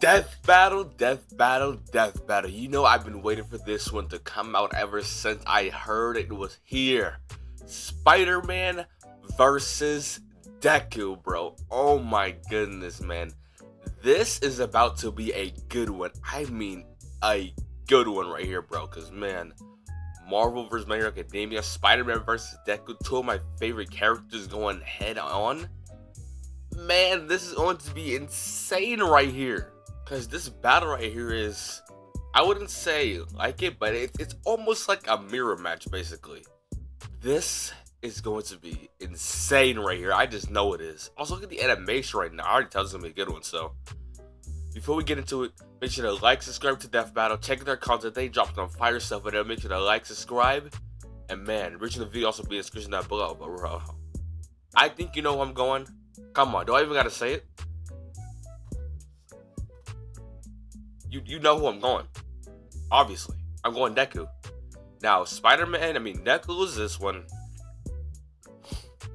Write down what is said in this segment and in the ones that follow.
Death battle, death battle, death battle. You know I've been waiting for this one to come out ever since I heard it was here. Spider-Man versus Deku, bro. Oh my goodness, man. This is about to be a good one. I mean, a good one right here, bro. Because, man, Marvel vs. My Hero Academia, Spider-Man versus Deku, two of my favorite characters going head on. Man, this is going to be insane right here. Because this battle right here is, I wouldn't say like it, but it's almost like a mirror match, basically. This is going to be insane right here. I just know it is. Also, look at the animation right now. I already tell it's going to be a good one, so. Before we get into it, make sure to like, subscribe to Death Battle, check their content. They dropped on fire stuff video. Make sure to like, subscribe, and man, reaching the video also be in the description down below. But bro, I think you know where I'm going. Come on, do I even gotta say it? You know who I'm going. Obviously, I'm going Deku. Now, Spider-Man, Deku loses this one.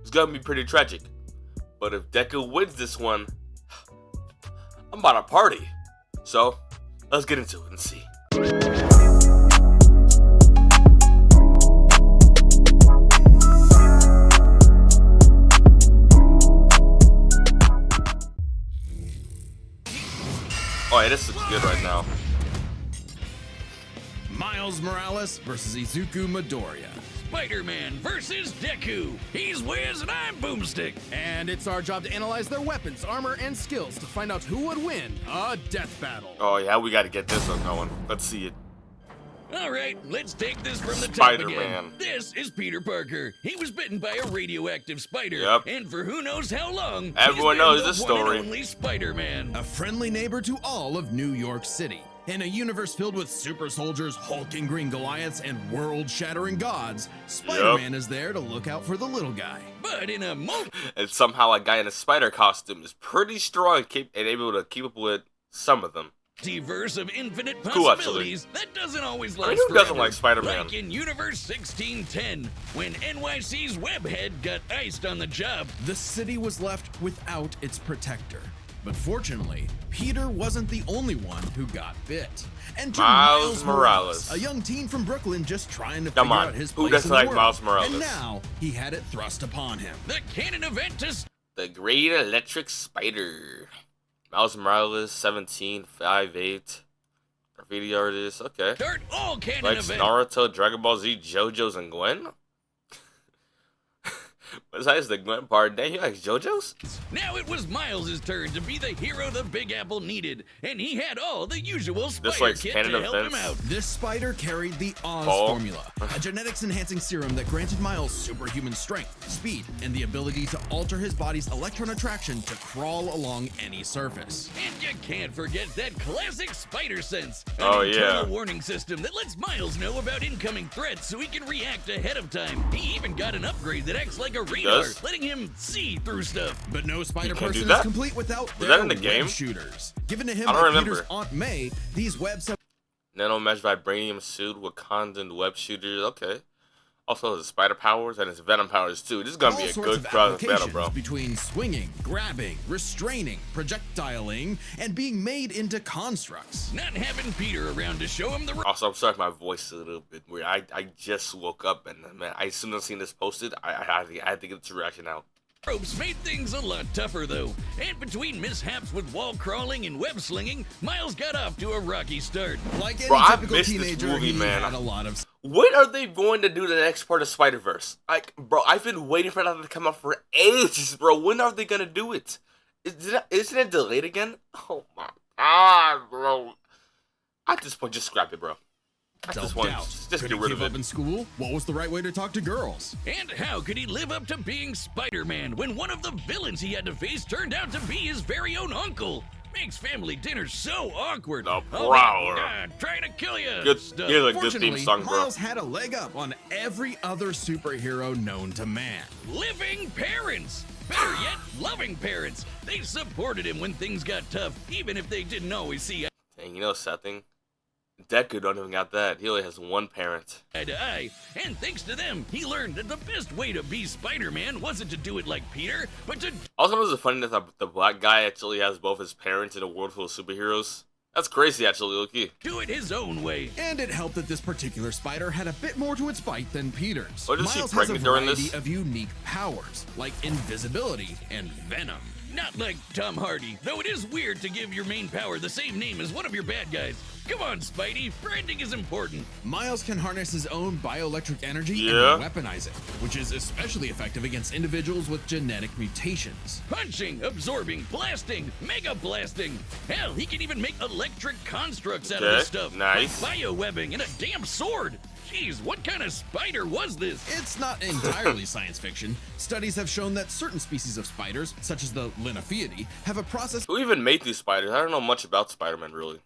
It's gonna be pretty tragic. But if Deku wins this one, I'm about to party. So, let's get into it and see. Oh yeah, this looks good right now. Miles Morales versus Izuku Midoriya. Spider-Man versus Deku. He's Wiz and I'm Boomstick. And it's our job to analyze their weapons, armor, and skills to find out who would win a death battle. Oh yeah, we gotta get this one going. Let's see it. Alright, let's take this from the top Spider-Man. again. This is Peter Parker. He was bitten by a radioactive spider. Yep. And for who knows how long, everyone he's been knows the this one story. and only Spider-Man. A friendly neighbor to all of New York City. In a universe filled with super soldiers, hulking green Goliaths, and world-shattering gods, Spider-Man is there to look out for the little guy. But in a And somehow a guy in a spider costume is pretty strong and able to keep up with some of them. multiverse of infinite Cool, possibilities, that doesn't always last who doesn't forever. like Spider-Man? Like in Universe 1610, when NYC's Webhead got iced on the job. The city was left without its protector. But fortunately, Peter wasn't the only one who got bit. Enter Miles Morales, a young teen from Brooklyn just trying to Come figure on, out his who place doesn't in the like world. Miles Morales? And now he had it thrust upon him. The canon event to The Great Electric Spider. Miles Morales, 17, 5'8". Graffiti artist, okay. start all canon Likes events. Naruto, Dragon Ball Z, JoJo's, and Gwen? Besides the Gwen part, dang, he likes JoJo's? Now it was Miles' turn to be the hero the Big Apple needed, and he had all the usual spider likes kit canon to help him events. out. This spider carried the Oz Oh. formula, a genetics-enhancing serum that granted Miles superhuman strength, speed, and the ability to alter his body's electron attraction to crawl along any surface. And you can't forget that classic spider sense, an Oh, internal yeah. warning system that lets Miles know about incoming threats so he can react ahead of time. He even got an upgrade that acts like a radar, does? letting him see through stuff. But no spider You can't do person that? is complete without Was their that in the web game? shooters. Given to him I don't by remember. Peter's Aunt May, these webs have Nano-mesh vibranium suit, Wakandan web shooters, okay. Also his spider powers and his venom powers too. This is gonna all be a sorts good of battle, bro. applications between swinging, grabbing, restraining, projectiling, and being made into constructs. Not having Peter around to show him the Also, I'm sorry if my voice is a little bit weird. I just woke up and man, as soon as I seen this posted, I had to get this reaction out. ropes made things a lot tougher though. And between mishaps with wall crawling and web slinging, Miles got off to a rocky start. Like any Bro, I typical missed this teenager, movie, he man. had a lot of When are they going to do the next part of Spider-Verse? Like, bro, I've been waiting for that to come out for ages, bro. When are they gonna do it? Isn't it delayed again? Oh my god, bro. At this point, just scrap it, bro. At this point, self-doubt. just Could get he rid keep of up it. in school? What was the right way to talk to girls? And how could he live up to being Spider-Man when one of the villains he had to face turned out to be his very own uncle? Makes family dinner so awkward. The Oh, Prowler. trying to kill you. Good, stuff. here's a good Fortunately, theme song, bro. Miles had a leg up on every other superhero known to man. Living parents. Better yet, loving parents. They supported him when things got tough, even if they didn't always see. Dang, you know the sad thing? Deku don't even got that. He only has one parent. Eye to eye, and thanks to them, he learned that the best way to be Spider-Man wasn't to do it like Peter, but to Also, it funny that the black guy actually has both his parents in a world full of superheroes. That's crazy, actually, Loki. do it his own way. And it helped that this particular spider had a bit more to its bite than Peter's. Oh, is she Miles has a pregnant during variety this? of unique powers, like invisibility and venom. Not like Tom Hardy, though it is weird to give your main power the same name as one of your bad guys. Come on, Spidey, branding is important. Miles can harness his own bioelectric energy Yeah. and weaponize it, which is especially effective against individuals with genetic mutations. Punching, absorbing, blasting, mega blasting. Hell, he can even make electric constructs out of Okay, this stuff. nice. Like biowebbing and a damn sword. Jeez, what kind of spider was this? It's not entirely science fiction. Studies have shown that certain species of spiders, such as the Linophiidae, have a process Who even made these spiders? I don't know much about Spider-Man, really.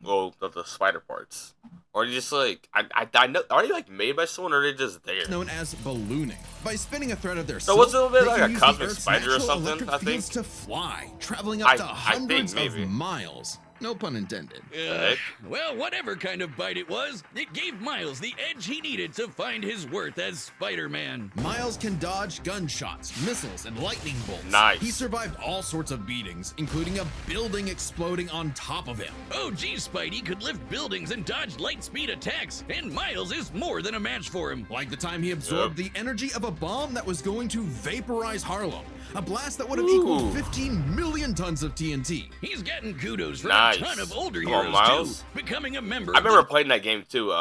Well, the spider parts. Or you just like, I know, are they like made by someone or are they just there? known as ballooning. By spinning a thread of their So silk, what's it a bit they like can a use cosmic the Earth's spider or natural something, electric I think? fields to fly, traveling up to I think hundreds maybe. of miles. No pun intended. Heck? Well, whatever kind of bite it was, it gave Miles the edge he needed to find his worth as Spider-Man. Miles can dodge gunshots, missiles, and lightning bolts. Nice. He survived all sorts of beatings, including a building exploding on top of him. Oh, geez, Spidey could lift buildings and dodge light speed attacks, and Miles is more than a match for him. Like the time he absorbed the energy of a bomb that was going to vaporize Harlem. A blast that would have equaled 15 million tons of TNT. He's getting kudos from Nice. a ton of older Come on, heroes, Miles. too, becoming a member I of remember playing that game too.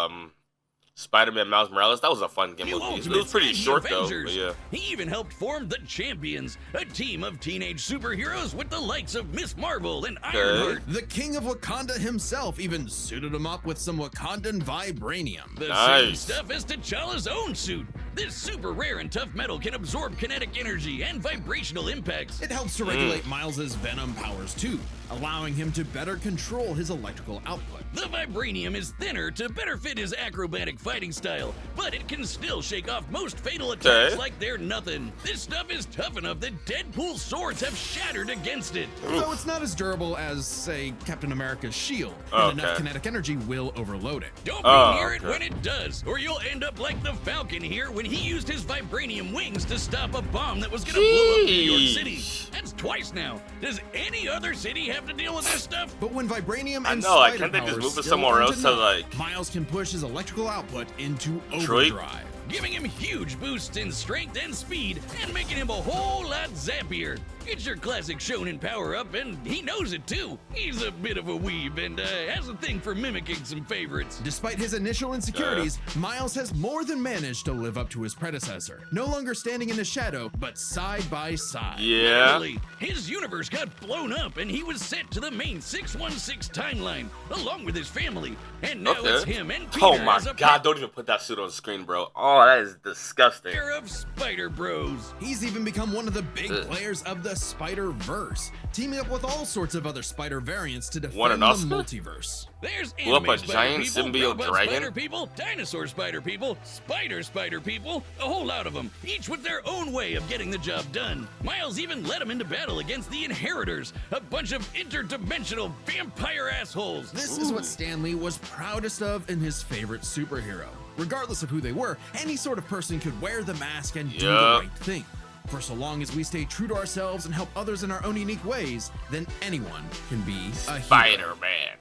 Spider-Man Miles Morales. That was a fun game. New It was Ultimates pretty and the short though. Avengers. But yeah. He even helped form the Champions, a team of teenage superheroes with the likes of Miss Marvel and Ironheart. The king of Wakanda himself even suited him up with some Wakandan vibranium. The same Nice. stuff as T'Challa's own suit. This super rare and tough metal can absorb kinetic energy and vibrational impacts. It helps to regulate Miles's venom powers too, allowing him to better control his electrical output. The vibranium is thinner to better fit his acrobatic fighting style, but it can still shake off most fatal attacks Okay. like they're nothing. This stuff is tough enough that Deadpool's swords have shattered against it. Though it's not as durable as, say, Captain America's shield, and Okay. enough kinetic energy will overload it. Don't be Oh, near it okay. when it does, or you'll end up like the Falcon here when he used his vibranium wings to stop a bomb that was gonna blow up New York City. Sheesh. That's twice now. Does any other city have to deal with this stuff? But when vibranium I and know, like, spider can't they just powers move to still somewhere aren't else to, enough, like- Miles can push his electrical output into Detroit? overdrive. Giving him huge boosts in strength and speed, and making him a whole lot zappier. It's your classic shonen power-up, and he knows it too. He's a bit of a weeb and has a thing for mimicking some favorites. Despite his initial insecurities, Miles has more than managed to live up to his predecessor. No longer standing in the shadow, but side by side. Yeah. Literally, his universe got blown up, and he was sent to the main 616 timeline, along with his family. And now it's Okay. him and Peter Oh my as a god! Don't even put that suit on screen, bro. Oh, that is disgusting. pair of Spider Bros. He's even become one of the big Ugh. players of the Spider-Verse, teaming up with all sorts of other spider variants to Want defend an the Oscar? multiverse. There's Blew up anime a spider giant people, symbiote robot dragon? spider people, dinosaur spider people, spider people, a whole lot of them, each with their own way of getting the job done. Miles even led them into battle against the Inheritors, a bunch of interdimensional vampire assholes. This is what Stan Lee was proudest of in his favorite superhero. Regardless of who they were, any sort of person could wear the mask and do the Yeah. right thing. For so long as we stay true to ourselves and help others in our own unique ways, then anyone can be a hero. Spider-Man.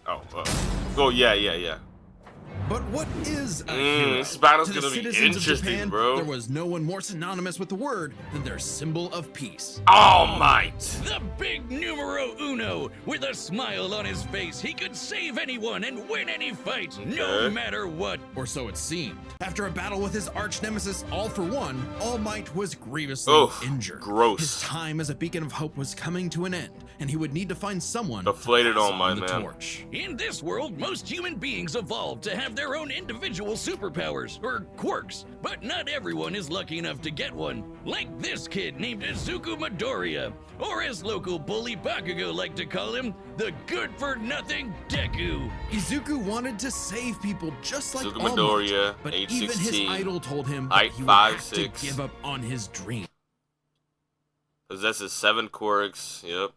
Oh, yeah. But what is a hero? this battle's To the gonna be citizens of interesting, Japan, bro. there was no one more synonymous with the word than their symbol of peace. All Might. The big numero uno. With a smile on his face, he could save anyone and win any fight, no Okay. matter what. Or so it seemed. After a battle with his arch nemesis All For One, All Might was grievously Oof, injured. gross. His time as a beacon of hope was coming to an end, and he would need to find someone Deflated to pass All Might, on the man. torch. In this world, most human beings evolved to have their own individual superpowers, or quirks, but not everyone is lucky enough to get one. Like this kid named Izuku Midoriya, or as local bully Bakugo like to call him, the good-for-nothing Deku. Izuku wanted to save people just like Izuku All Might, Midoriya, but age even his 16, idol told him height that he would 5'6". have to give up on his dream. Possesses 7 quirks. Yep.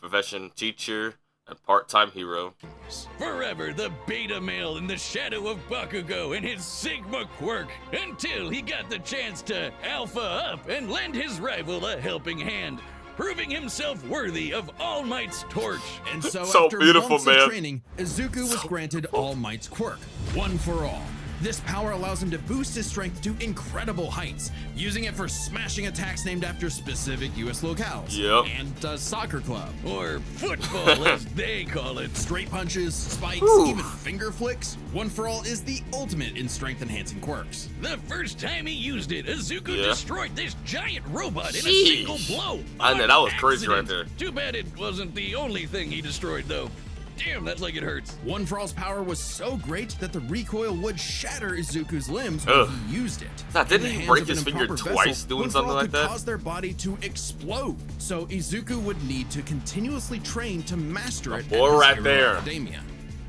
Profession teacher and part-time hero. powers. Forever the beta male in the shadow of Bakugo and his Sigma quirk, until he got the chance to alpha up and lend his rival a helping hand, proving himself worthy of All Might's torch. And so after beautiful, months man. of training, Izuku was granted All Might's quirk, One for All. This power allows him to boost his strength to incredible heights, using it for smashing attacks named after specific US locales. Yep. And a soccer club. Or football, as they call it. Straight punches, spikes, even finger flicks. One for All is the ultimate in strength-enhancing quirks. The first time he used it, Izuku destroyed this giant robot in a Sheesh. single blow. I know, on that was crazy accident. right there. Too bad it wasn't the only thing he destroyed, though. Damn, that's like it hurts. One for All's power was so great that the recoil would shatter Izuku's limbs when he used it. Nah, didn't In the he hands break of his an finger improper twice vessel, doing One for something All like could that? cause their body to explode. So Izuku would need to continuously train to master it. boy at his right Hero there. Academia.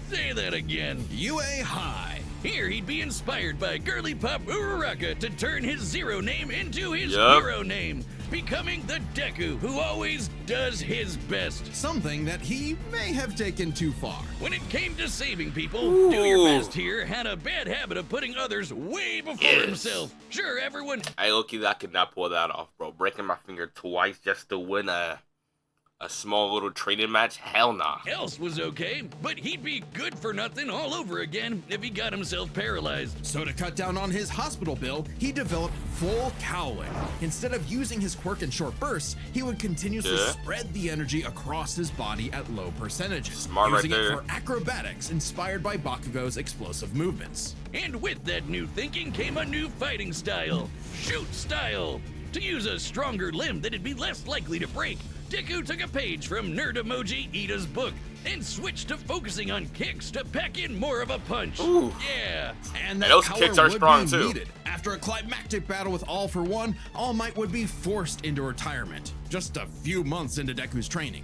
Say that again. UA High. Here he'd be inspired by girly pop Uraraka to turn his zero name into his Yup. hero name, becoming the Deku who always does his best. Something that he may have taken too far. When it came to saving people, Do Your Best here had a bad habit of putting others way before himself. Sure, everyone. I low-key, I could not pull that off, bro. Breaking my finger twice just to win a small little training match? Hell nah. else was okay, but he'd be good for nothing all over again if he got himself paralyzed. So to cut down on his hospital bill, he developed full cowling. Instead of using his quirk in short bursts, he would continuously spread the energy across his body at low percentages, Smart right using there. it for acrobatics inspired by Bakugo's explosive movements. And with that new thinking came a new fighting style, shoot style. To use a stronger limb that'd be less likely to break, Deku took a page from Nerd Emoji Ida's book and switched to focusing on kicks to pack in more of a punch. Yeah. And that those power kicks are would strong, be too. needed. After a climactic battle with All for One, All Might would be forced into retirement, just a few months into Deku's training.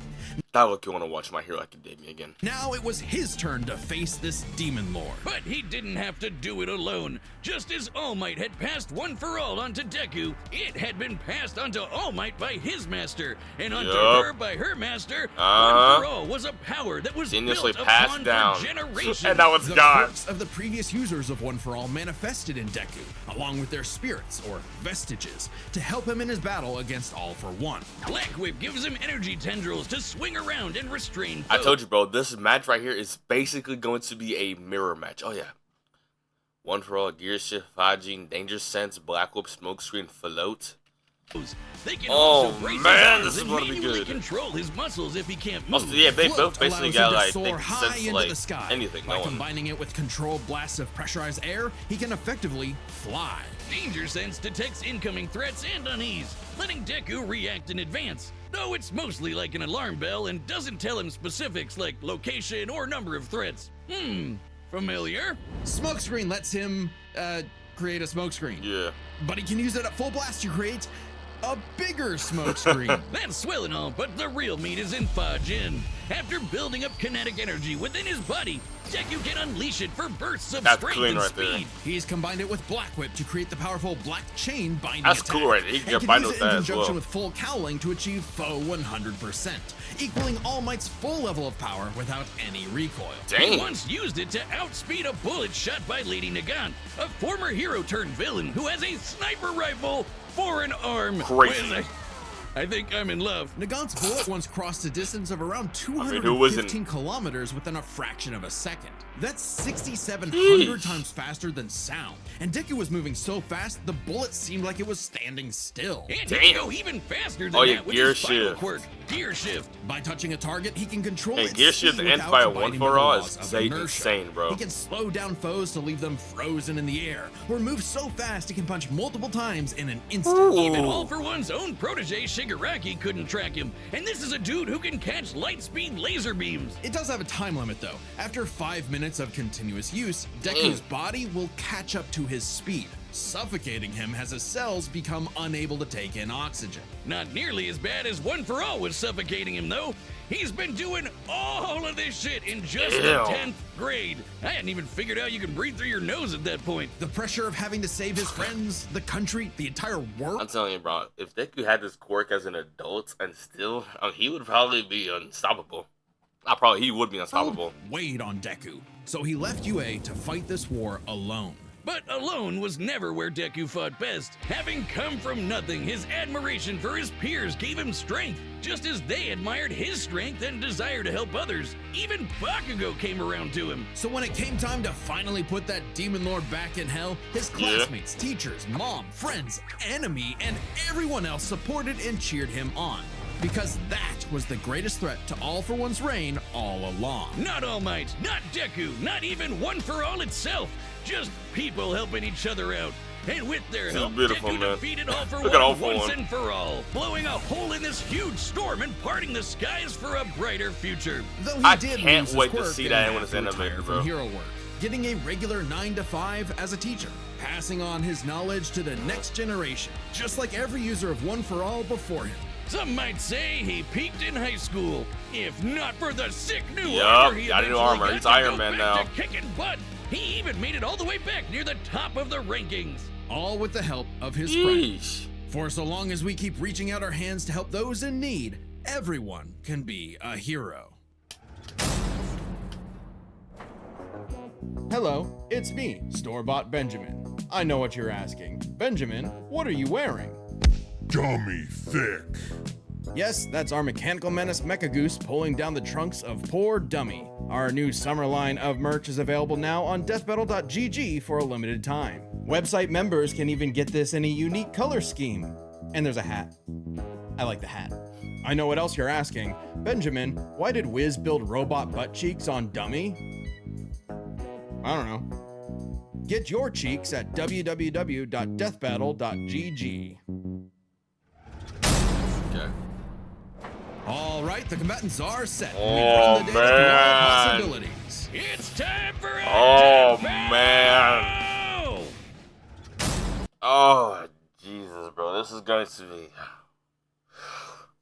I look, you want to watch My Hero Academia again. Now it was his turn to face this demon lord. But he didn't have to do it alone. Just as All Might had passed One for All onto Deku, it had been passed onto All Might by his master, and onto her by her master. One for All was a power that was Continuously built passed upon down. for generations. And now it's The gone. quirks of the previous users of One for All manifested in Deku, along with their spirits, or vestiges, to help him in his battle against All for One. Black Whip gives him energy tendrils to swing around and restrain I foes. told you, bro, this match right here is basically going to be a mirror match. Oh, yeah. One for All, Gear Shift, Fajin, Danger Sense, Black Whip, Smokescreen, Float. They can Oh, also brace man, his this is arms gonna and be manually good. control his muscles if he can't move. Also, yeah, they Float both basically allows got, him like, to soar they can high sense, into like, the sky. anything By going. combining it with controlled blasts of pressurized air, he can effectively fly. Danger Sense detects incoming threats and unease, letting Deku react in advance. Though it's mostly like an alarm bell and doesn't tell him specifics like location or number of threats. Familiar? Smokescreen lets him, create a smokescreen. Yeah. But he can use it at full blast to create a bigger smokescreen. That's swell and all, but the real meat is in Fajin. After building up kinetic energy within his body, Deku can unleash it for bursts of That's strength clean and right there. speed. He's combined it with Black Whip to create the powerful Black Chain binding That's attack. cool right there. He can And combine use with it in that as conjunction well. with full cowling to achieve foe 100%, equaling All Might's full level of power without any recoil. He Dang. once used it to outspeed a bullet shot by Lady Nagant, a former hero turned villain who has a sniper rifle for an arm. Crazy. Well, I think I'm in love. Nagant's bullet once crossed a distance of around who 215 isn't? kilometers within a fraction of a second. That's 6,700 Yeesh. times faster than sound. And Deku was moving so fast, the bullet seemed like it was standing still. And he Damn. can go even faster than Oh, yeah, that with gear his final shift. quirk, Gear Shift. By touching a target, he can control Hey, its Gear Shift speed ends without by a abiding 1 for by the all laws is of inertia. insane, bro. He can slow down foes to leave them frozen in the air, or move so fast he can punch multiple times in an instant. Even All for One's own protege Shigaraki couldn't track him, and this is a dude who can catch light speed laser beams. It does have a time limit though. After 5 minutes of continuous use, Deku's body will catch up to his speed, suffocating him as his cells become unable to take in oxygen. Not nearly as bad as One for All was suffocating him though. He's been doing all of this shit in just the Ew. 10th grade. I hadn't even figured out you can breathe through your nose at that point. The pressure of having to save his friends, the country, the entire I'm world. telling you, bro, if Deku had this quirk as an adult and still, he would probably be unstoppable. He would be unstoppable. Weighed on Deku, so he left UA to fight this war alone. But alone was never where Deku fought best. Having come from nothing, his admiration for his peers gave him strength, just as they admired his strength and desire to help others. Even Bakugo came around to him. So when it came time to finally put that demon lord back in hell, his classmates, teachers, mom, friends, enemy, and everyone else supported and cheered him on. Because that was the greatest threat to All For One's reign all along. Not All Might, not Deku, not even One For All itself. Just people helping each other out. And with their help, Deku defeated All For One once and for all, blowing a hole in this huge storm and parting the skies for a brighter future. Though he I did can't lose wait his to quirk see and that had when it's to animated, retire bro. from hero work, getting a regular 9 to 5 as a teacher, passing on his knowledge to the next generation, just like every user of One For All before him. Some might say he peaked in high school. If not for the sick new armor he got new eventually armor. got He's to Iron go Man back now. to kicking butt. He even made it all the way back near the top of the rankings. All with the help of his friends. For so long as we keep reaching out our hands to help those in need, everyone can be a hero. Hello, it's me, Store-Bought Benjamin. I know what you're asking. Benjamin, what are you wearing? Dummy thick. Yes, that's our mechanical menace Mecha Goose pulling down the trunks of poor Dummy. Our new summer line of merch is available now on deathbattle.gg for a limited time. Website members can even get this in a unique color scheme. And there's a hat. I like the hat. I know what else you're asking. Benjamin, why did Wiz build robot butt cheeks on Dummy? I don't know. Get your cheeks at www.deathbattle.gg. Okay. All right, the combatants are set. Oh, We've run the data through all man. possibilities. It's time for a Oh, death battle! man. Oh, Jesus, bro. This is going to be...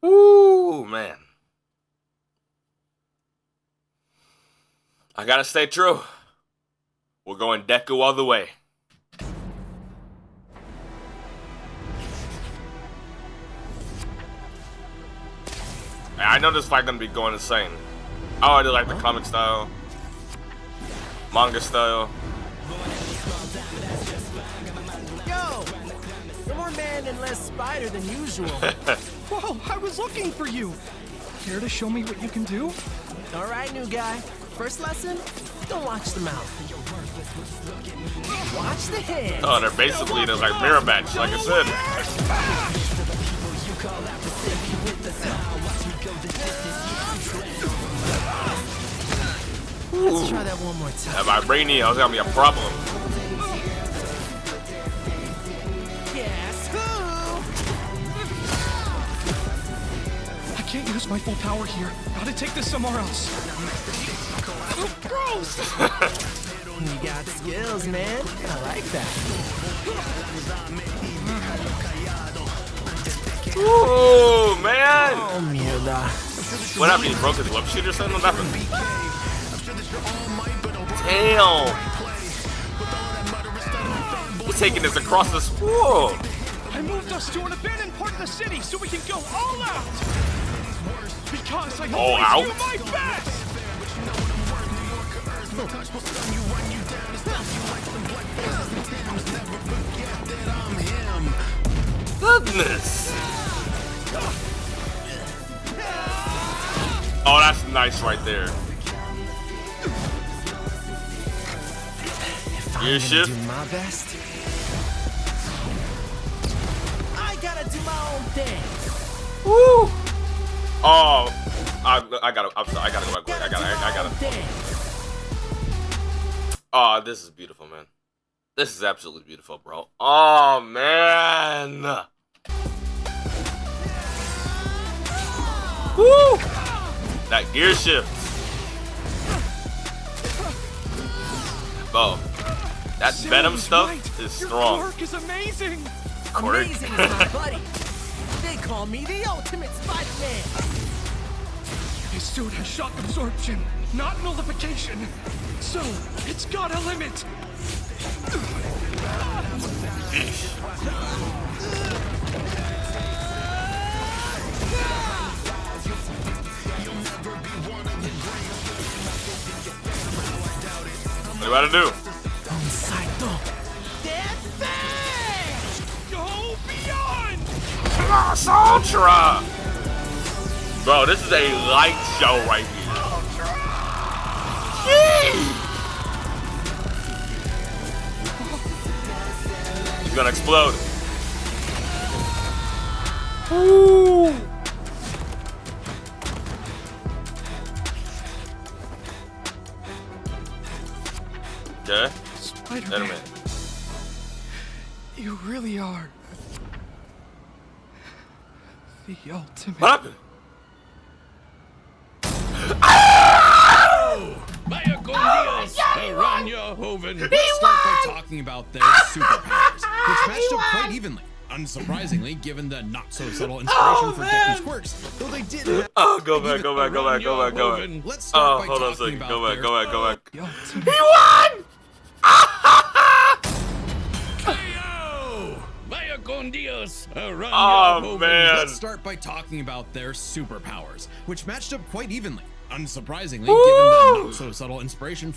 Ooh, man. I gotta stay true. We're going Deku all the way. I know this fight gonna be going insane. Oh, I do like the comic style, manga style. Yo! You're more man and less spider than usual. Whoa, I was looking for you. Care to show me what you can do? Alright, new guy. First lesson, don't watch the mouth. Watch the head. Oh, they're basically there's like mirror match, like I said. Let's try that one more time. That vibranium was gonna be a problem. Guess who? I can't use my full power here. Gotta take this somewhere else. Oh, gross! You got skills, man. I like that. Ooh, man! Oh, mierda. What happened? He broke his lip sheet or something? What happened? Damn! He's taking this across this world. I moved us to an abandoned part of the city so we can go all out! Because I All always out? do my best! Goodness! Oh, that's nice right there. Gear shift. Do my best. I gotta do my own thing. Woo! Oh, I gotta. I'm sorry. I gotta go back. I gotta. Thing. Oh, this is beautiful, man. This is absolutely beautiful, bro. Oh man. Woo! That gear shift. Oh, that Venom stuff is strong. Your quirk is amazing! Quirk. Amazing is my buddy. They call me the ultimate Spider-Man. His suit has shock absorption, not nullification. So, it's got a limit. What about to do? Go beyond! Plus Ultra! Bro, this is a light show right here. Jeez. He's gonna explode. Ooh. Okay. Spider-Man, you really are the ultimate. What happened? Vaya con Dios, Aranya Hoven. Let's start by talking about their superpowers, which matched up quite evenly. Unsurprisingly, given the not-so-subtle inspiration for Deku's quirks, though they did. Oh, go back. Let's start by Hold on a talking second. about Go back. The ultimate. He won! KO! Vaya con Dios, Aranya Oh, Hoven. man. Let's start by talking about their superpowers, which matched up quite evenly. Unsurprisingly, Woo! given the not-so-subtle inspiration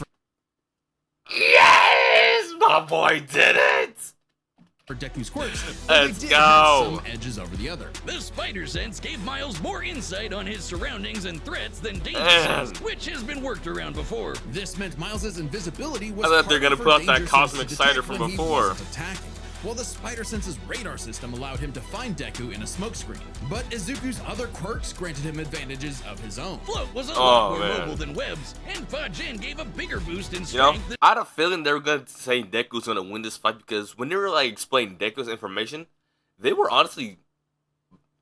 Yes! My boy did it! for Deku's quirks, though Let's they did go. have some edges over the other. The spider sense gave Miles more insight on his surroundings and threats than danger Man. sense, which has been worked around before. This meant Miles's invisibility was I thought they were harder gonna for pull out that danger cosmic sense to detect cider from when he before. wasn't attacking, while the Spider Sense's radar system allowed him to find Deku in a smokescreen. But Izuku's other quirks granted him advantages of his own. Float was a lot more man. mobile than Webs, and Fajin gave a bigger boost in You know, strength. I had a feeling they were gonna say Deku's gonna win this fight because when they were like explaining Deku's information, they were honestly,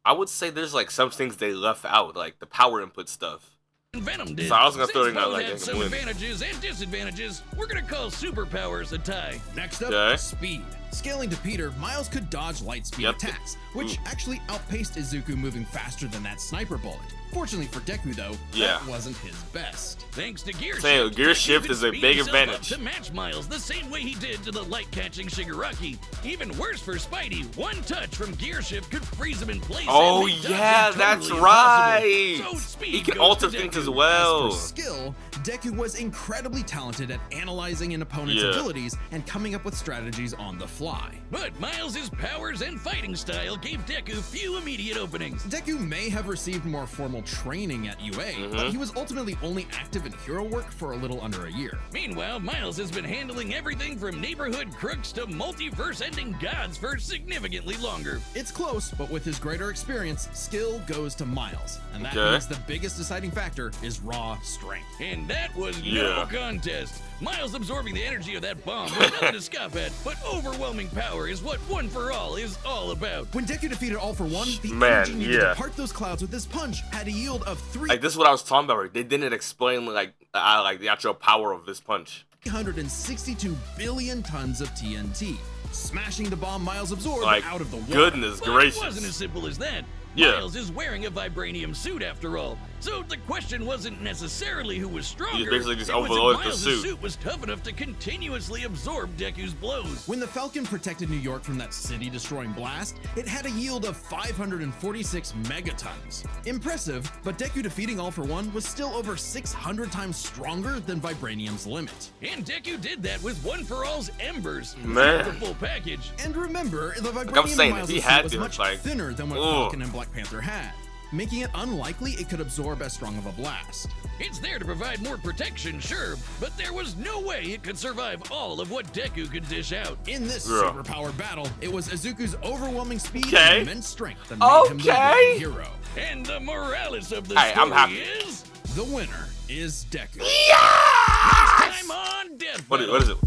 I would say there's like some things they left out, like the power input stuff. Venom did. So I was gonna Since throw it in that, both like, had they can some win. advantages and disadvantages, we're gonna call superpowers a tie. Next up, Okay. speed. Scaling to Peter, Miles could dodge light speed Yep. attacks, which actually outpaced Izuku moving faster than that sniper bullet. Fortunately for Deku, though, Yeah. that wasn't his best. Thanks to gear Saying shift, gear Deku shift could is a speed big himself up advantage. to match Miles the same way he did to the light-catching Shigaraki. Even worse for Spidey, one touch from gear shift could freeze him in place. Oh and make yeah, dodging that's totally right. impossible. So speed He can goes alter to things Deku. as well. As for skill, Deku was incredibly talented at analyzing an opponent's Yeah. abilities and coming up with strategies on the fly. But Miles' powers and fighting style gave Deku few immediate openings. Deku may have received more formal training at UA, but he was ultimately only active in hero work for a little under a year. Meanwhile, Miles has been handling everything from neighborhood crooks to multiverse-ending gods for significantly longer. It's close, but with his greater experience, skill goes to Miles, and that Okay. means the biggest deciding factor is raw strength. And that was no Yeah. contest. Miles absorbing the energy of that bomb was nothing to scoff at, but overwhelming power is what One for All is all about. When Deku defeated All for One, the Man, energy needed yeah. to part those clouds with his punch had a yield of Like this is what I was talking about. Right? They didn't explain like the actual power of this punch. 362 billion tons of TNT, smashing the bomb Miles absorbed Like out of the water. goodness But it gracious. wasn't as simple as that. Yeah. Miles is wearing a vibranium suit after all, so the question wasn't necessarily who was stronger. basically just it was if overloaded the Miles' suit. suit was tough enough to continuously absorb Deku's blows. When the Falcon protected New York from that city-destroying blast, it had a yield of 546 megatons. Impressive, but Deku defeating All for One was still over 600 times stronger than Vibranium's limit. And Deku did that with One for All's embers. Man. The full package. And remember, the I'm Vibranium saying, in if Miles' he suit had was to, much like, thinner than what ugh. Falcon and Black Panther had, making it unlikely it could absorb as strong of a blast. It's there to provide more protection, sure, but there was no way it could survive all of what Deku could dish out. In this Yeah. superpower battle, it was Izuku's overwhelming speed Okay. and immense strength that made him the Okay. real hero. And the morales of the Hey, I'm story happy. is The winner is Deku. time on Death What Battle. is it?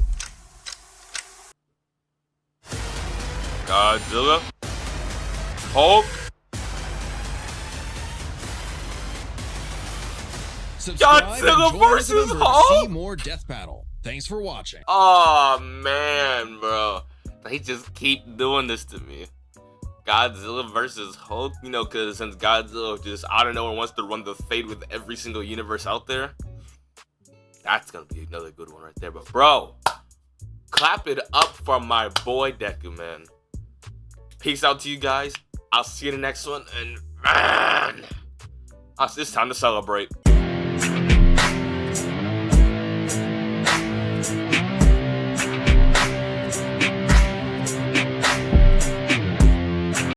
Godzilla, Hulk. Subscribe Godzilla and join as a versus member to Hulk? see more Death Battle. Thanks for watching. Oh man, bro, they just keep doing this to me. Godzilla versus Hulk, you know, because since Godzilla just out of nowhere wants to run the fade with every single universe out there, that's gonna be another good one right there. But bro, clap it up for my boy Deku, man. Peace out to you guys. I'll see you in the next one, and man, it's time to celebrate.